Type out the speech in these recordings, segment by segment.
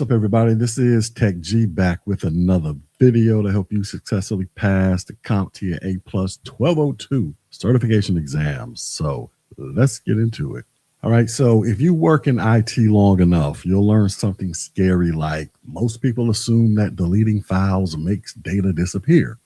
up, everybody? This is Tech G back with another video to help you successfully pass the CompTIA A+ 1202 certification exams. So let's get into it. All right, so if you work in IT long enough, you'll learn something scary like most people assume that deleting files makes data disappear.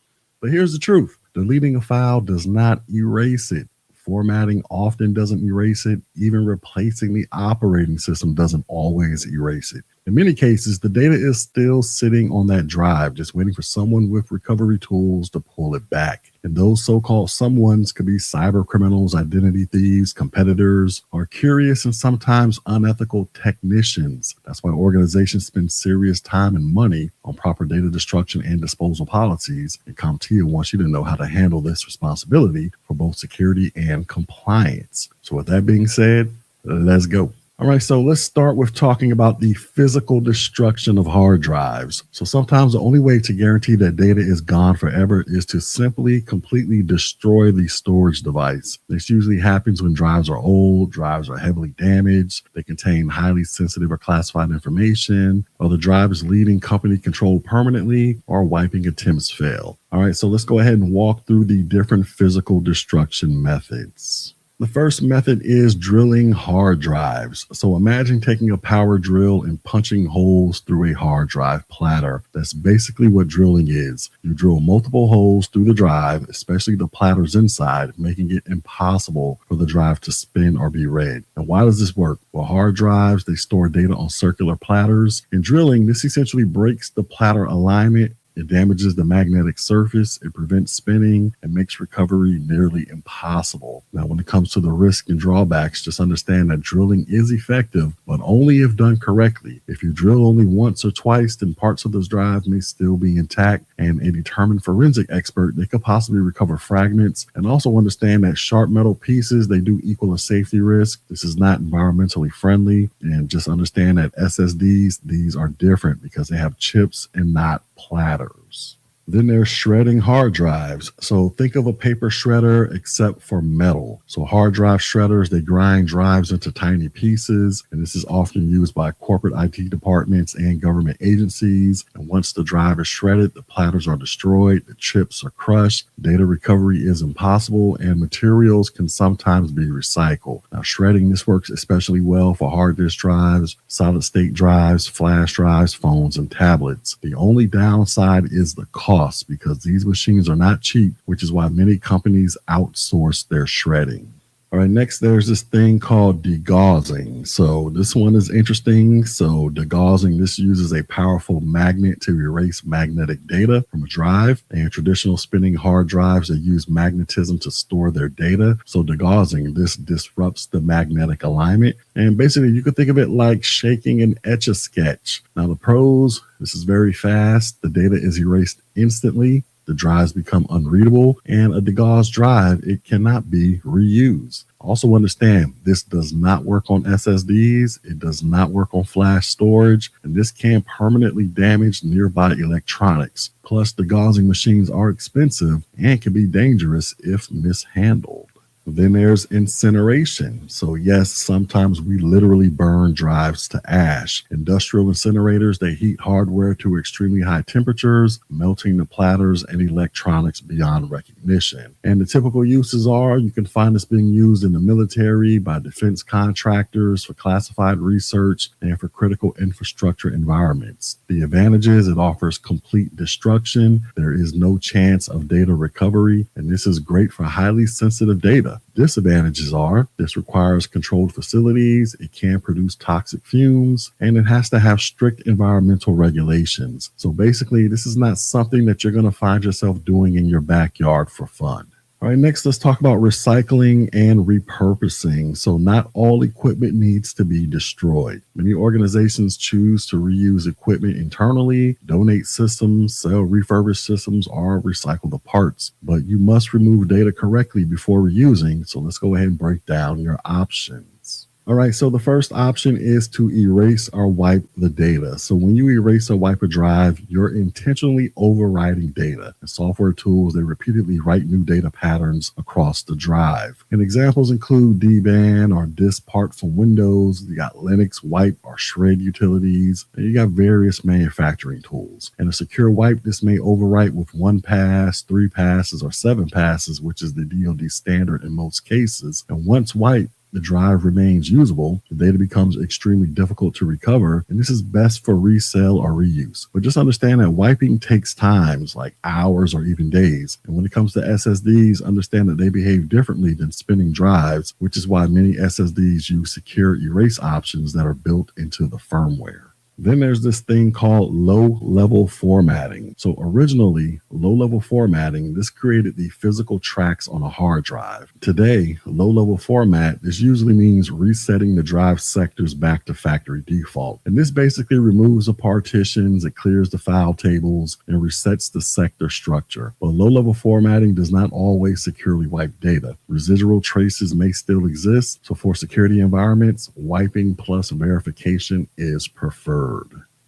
But here's the truth. Deleting a file does not erase it. Formatting often doesn't erase it. Even replacing the operating system doesn't always erase it. In many cases, the data is still sitting on that drive, just waiting for someone with recovery tools to pull it back. And those so-called someones could be cybercriminals, identity thieves, competitors, or curious and sometimes unethical technicians. That's why organizations spend serious time and money on proper data destruction and disposal policies. And CompTIA wants you to know how to handle this responsibility for both security and compliance. So with that being said, let's go. All right, so let's start with talking about the physical destruction of hard drives. So sometimes the only way to guarantee that data is gone forever is to simply completely destroy the storage device. This usually happens when drives are old, drives are heavily damaged, they contain highly sensitive or classified information, or the drive is leaving company control permanently, or wiping attempts fail. All right, so let's go ahead and walk through the different physical destruction methods. The first method is drilling hard drives. So imagine taking a power drill and punching holes through a hard drive platter. That's basically what drilling is. You drill multiple holes through the drive, especially the platters inside, making it impossible for the drive to spin or be read. And why does this work? Well, hard drives, they store data on circular platters. In drilling, this essentially breaks the platter alignment. It damages the magnetic surface, it prevents spinning, and makes recovery nearly impossible. Now, when it comes to the risk and drawbacks, just understand that drilling is effective, but only if done correctly. If you drill only once or twice, then parts of those drives may still be intact, and a determined forensic expert, they could possibly recover fragments. And also understand that sharp metal pieces, they do equal a safety risk. This is not environmentally friendly, and just understand that SSDs, these are different because they have chips and not platters. Then there's shredding hard drives. So think of a paper shredder except for metal. So hard drive shredders, they grind drives into tiny pieces, and this is often used by corporate IT departments and government agencies. And once the drive is shredded, the platters are destroyed, the chips are crushed, data recovery is impossible, and materials can sometimes be recycled. Now, shredding, this works especially well for hard disk drives, solid state drives, flash drives, phones, and tablets. The only downside is the cost, because these machines are not cheap, which is why many companies outsource their shredding. All right, next there's this thing called degaussing. So this one is interesting. So degaussing, this uses a powerful magnet to erase magnetic data from a drive. And traditional spinning hard drives, they use magnetism to store their data. So degaussing, this disrupts the magnetic alignment. And basically you could think of it like shaking an Etch-a-Sketch. Now the pros, this is very fast. The data is erased instantly. The drives become unreadable, and a degaussed drive, it cannot be reused. Also understand, this does not work on SSDs, it does not work on flash storage, and this can permanently damage nearby electronics. Plus, degaussing machines are expensive and can be dangerous if mishandled. Then there's incineration. So yes, sometimes we literally burn drives to ash. Industrial incinerators, they heat hardware to extremely high temperatures, melting the platters and electronics beyond recognition. And the typical uses are, you can find this being used in the military, by defense contractors, for classified research, and for critical infrastructure environments. The advantages, it offers complete destruction. There is no chance of data recovery, and this is great for highly sensitive data. Disadvantages are, this requires controlled facilities, it can produce toxic fumes, and it has to have strict environmental regulations. So basically, this is not something that you're going to find yourself doing in your backyard for fun. All right, next let's talk about recycling and repurposing. So not all equipment needs to be destroyed. Many organizations choose to reuse equipment internally, donate systems, sell refurbished systems, or recycle the parts. But you must remove data correctly before reusing. So let's go ahead and break down your options. All right, so the first option is to erase or wipe the data. So when you erase or wipe a drive, you're intentionally overwriting data. And software tools, they repeatedly write new data patterns across the drive. And examples include dban or disk part from Windows. You got Linux wipe or shred utilities. And you got various manufacturing tools. And a secure wipe, this may overwrite with 1 pass, 3 passes, or 7 passes, which is the DoD standard in most cases. And once wiped, the drive remains usable, the data becomes extremely difficult to recover, and this is best for resale or reuse. But just understand that wiping takes times, like hours or even days. And when it comes to SSDs, understand that they behave differently than spinning drives, which is why many SSDs use secure erase options that are built into the firmware. Then there's this thing called low-level formatting. So originally, low-level formatting, this created the physical tracks on a hard drive. Today, low-level format, this usually means resetting the drive sectors back to factory default. And this basically removes the partitions, it clears the file tables, and resets the sector structure. But low-level formatting does not always securely wipe data. Residual traces may still exist, so for security environments, wiping plus verification is preferred.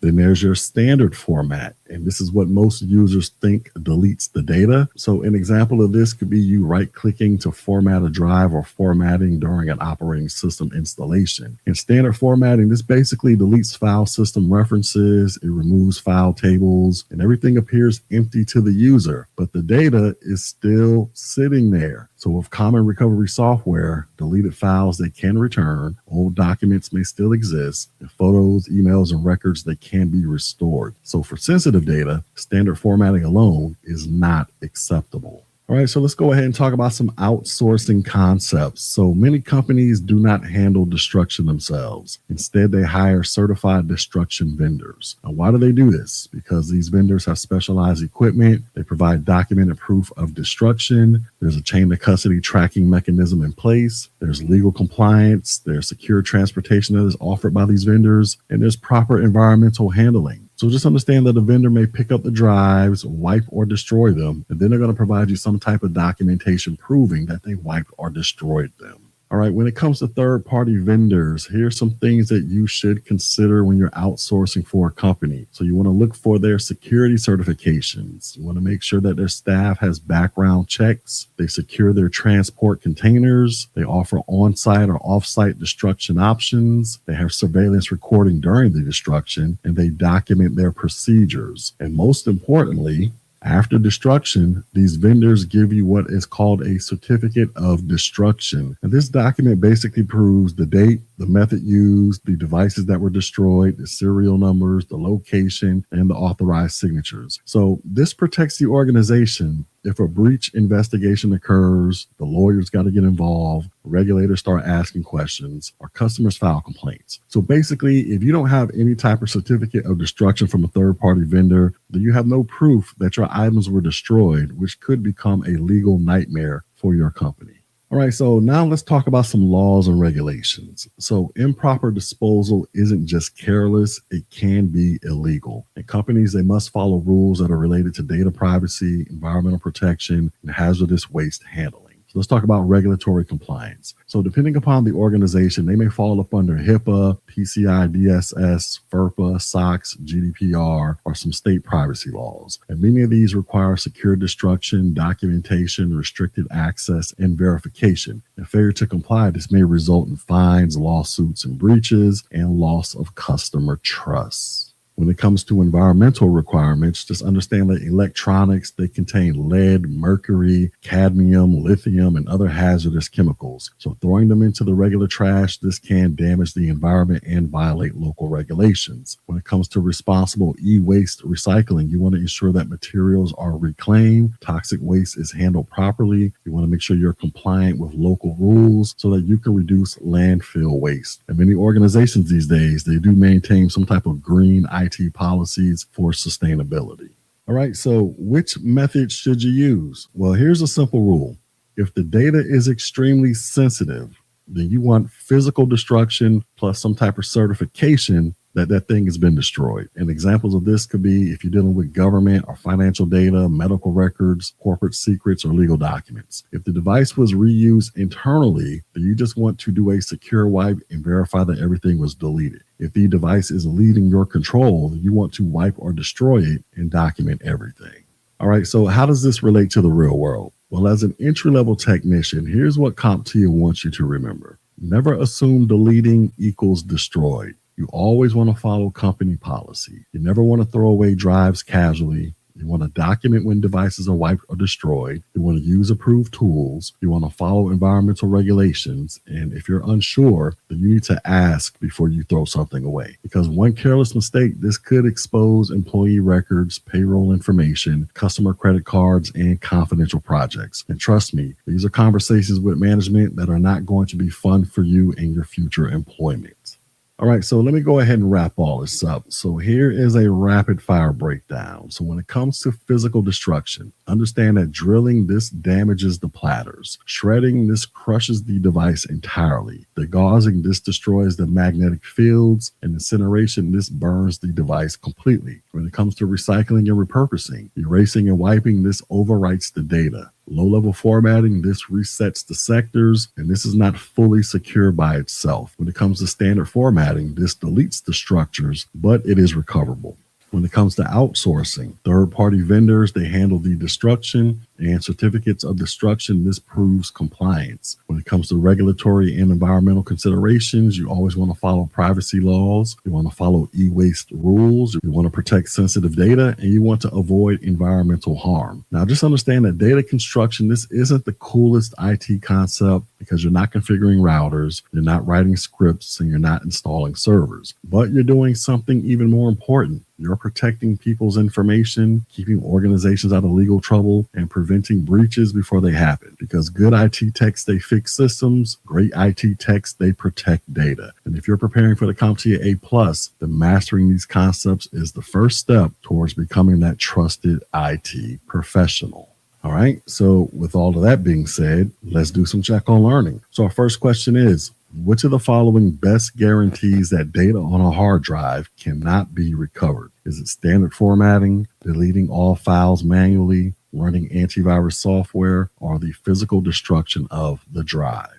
Then there's your standard format, and this is what most users think deletes the data. So an example of this could be you right-clicking to format a drive or formatting during an operating system installation. In standard formatting, this basically deletes file system references, it removes file tables, and everything appears empty to the user, but the data is still sitting there. So with common recovery software, deleted files they can return, old documents may still exist, and photos, emails, and records they can be restored. So for sensitive data, standard formatting alone is not acceptable. All right, so let's go ahead and talk about some outsourcing concepts. So many companies do not handle destruction themselves. Instead, they hire certified destruction vendors. Now, why do they do this? Because these vendors have specialized equipment. They provide documented proof of destruction. There's a chain of custody tracking mechanism in place. There's legal compliance. There's secure transportation that is offered by these vendors. And there's proper environmental handling. So just understand that a vendor may pick up the drives, wipe or destroy them, and then they're going to provide you some type of documentation proving that they wiped or destroyed them. All right, when it comes to third-party vendors, here's some things that you should consider when you're outsourcing for a company. So you want to look for their security certifications. You want to make sure that their staff has background checks. They secure their transport containers. They offer on-site or off-site destruction options. They have surveillance recording during the destruction, and they document their procedures. And most importantly, after destruction, these vendors give you what is called a certificate of destruction. And this document basically proves the date, the method used, the devices that were destroyed, the serial numbers, the location, and the authorized signatures. So this protects the organization. If a breach investigation occurs, the lawyers got to get involved, regulators start asking questions, or customers file complaints. So basically, if you don't have any type of certificate of destruction from a third-party vendor, then you have no proof that your items were destroyed, which could become a legal nightmare for your company. All right, so now let's talk about some laws and regulations. So improper disposal isn't just careless, it can be illegal. And companies, they must follow rules that are related to data privacy, environmental protection, and hazardous waste handling. So let's talk about regulatory compliance. So depending upon the organization, they may fall up under HIPAA, PCI DSS, FERPA, SOX, GDPR, or some state privacy laws. And many of these require secure destruction, documentation, restricted access, and verification. And failure to comply, this may result in fines, lawsuits, and breaches, and loss of customer trust. When it comes to environmental requirements, just understand that electronics, they contain lead, mercury, cadmium, lithium, and other hazardous chemicals. So throwing them into the regular trash, this can damage the environment and violate local regulations. When it comes to responsible e-waste recycling, you want to ensure that materials are reclaimed, toxic waste is handled properly. You want to make sure you're compliant with local rules so that you can reduce landfill waste. And many organizations these days, they do maintain some type of green IT policies for sustainability. All right, so which method should you use? Well, here's a simple rule. If the data is extremely sensitive, then you want physical destruction plus some type of certification that thing has been destroyed. And examples of this could be if you're dealing with government or financial data, medical records, corporate secrets, or legal documents. If the device was reused internally, then you just want to do a secure wipe and verify that everything was deleted. If the device is leaving your control, you want to wipe or destroy it and document everything. All right, so how does this relate to the real world? Well, as an entry-level technician, here's what CompTIA wants you to remember. Never assume deleting equals destroyed. You always want to follow company policy. You never want to throw away drives casually. You want to document when devices are wiped or destroyed. You want to use approved tools. You want to follow environmental regulations. And if you're unsure, then you need to ask before you throw something away. Because one careless mistake, this could expose employee records, payroll information, customer credit cards, and confidential projects. And trust me, these are conversations with management that are not going to be fun for you in your future employment. All right, so let me go ahead and wrap all this up. So here is a rapid fire breakdown. So when it comes to physical destruction, understand that drilling, this damages the platters. Shredding, this crushes the device entirely. Degaussing, this destroys the magnetic fields. And incineration, this burns the device completely. When it comes to recycling and repurposing, erasing and wiping, this overwrites the data. Low-level formatting, this resets the sectors, and this is not fully secure by itself. When it comes to standard formatting, this deletes the structures, but it is recoverable. When it comes to outsourcing, third-party vendors, they handle the destruction, and certificates of destruction, this proves compliance. When it comes to regulatory and environmental considerations, you always want to follow privacy laws. You want to follow e-waste rules. You want to protect sensitive data, and you want to avoid environmental harm. Now, just understand that data construction, this isn't the coolest IT concept because you're not configuring routers, you're not writing scripts, and you're not installing servers. But you're doing something even more important. You're protecting people's information, keeping organizations out of legal trouble, and preventing breaches before they happen. Because good IT techs, they fix systems. Great IT techs, they protect data. And if you're preparing for the CompTIA A+, then mastering these concepts is the first step towards becoming that trusted IT professional. All right, so with all of that being said, let's do some check on learning. So our first question is, which of the following best guarantees that data on a hard drive cannot be recovered? Is it standard formatting, deleting all files manually, running antivirus software, or the physical destruction of the drive?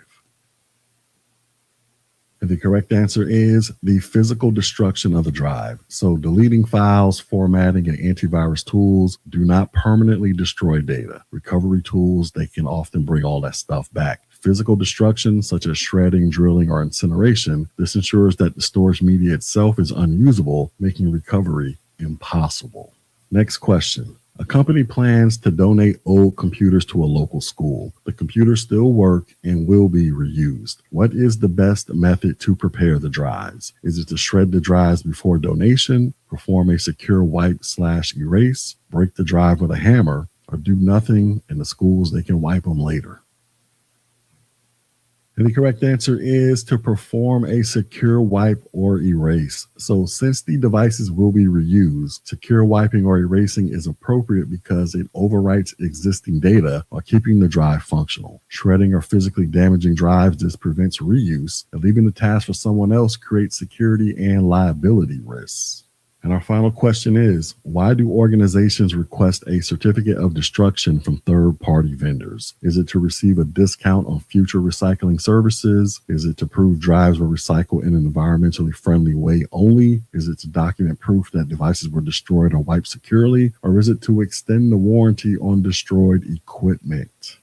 And the correct answer is the physical destruction of the drive. So deleting files, formatting, and antivirus tools do not permanently destroy data. Recovery tools, they can often bring all that stuff back. Physical destruction, such as shredding, drilling, or incineration, this ensures that the storage media itself is unusable, making recovery impossible. Next question. A company plans to donate old computers to a local school. The computers still work and will be reused. What is the best method to prepare the drives? Is it to shred the drives before donation, perform a secure wipe/erase, break the drive with a hammer, or do nothing and the schools, they can wipe them later? And the correct answer is to perform a secure wipe or erase. So since the devices will be reused, secure wiping or erasing is appropriate because it overwrites existing data while keeping the drive functional. Shredding or physically damaging drives, this prevents reuse, and leaving the task for someone else creates security and liability risks. And our final question is, why do organizations request a certificate of destruction from third-party vendors? Is it to receive a discount on future recycling services? Is it to prove drives were recycled in an environmentally friendly way only? Is it to document proof that devices were destroyed or wiped securely? Or is it to extend the warranty on destroyed equipment?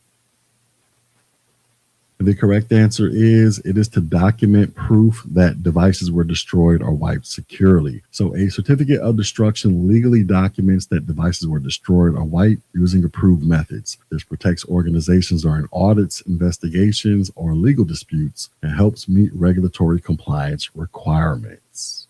The correct answer is it is to document proof that devices were destroyed or wiped securely. So a certificate of destruction legally documents that devices were destroyed or wiped using approved methods. This protects organizations during audits, investigations, or legal disputes and helps meet regulatory compliance requirements.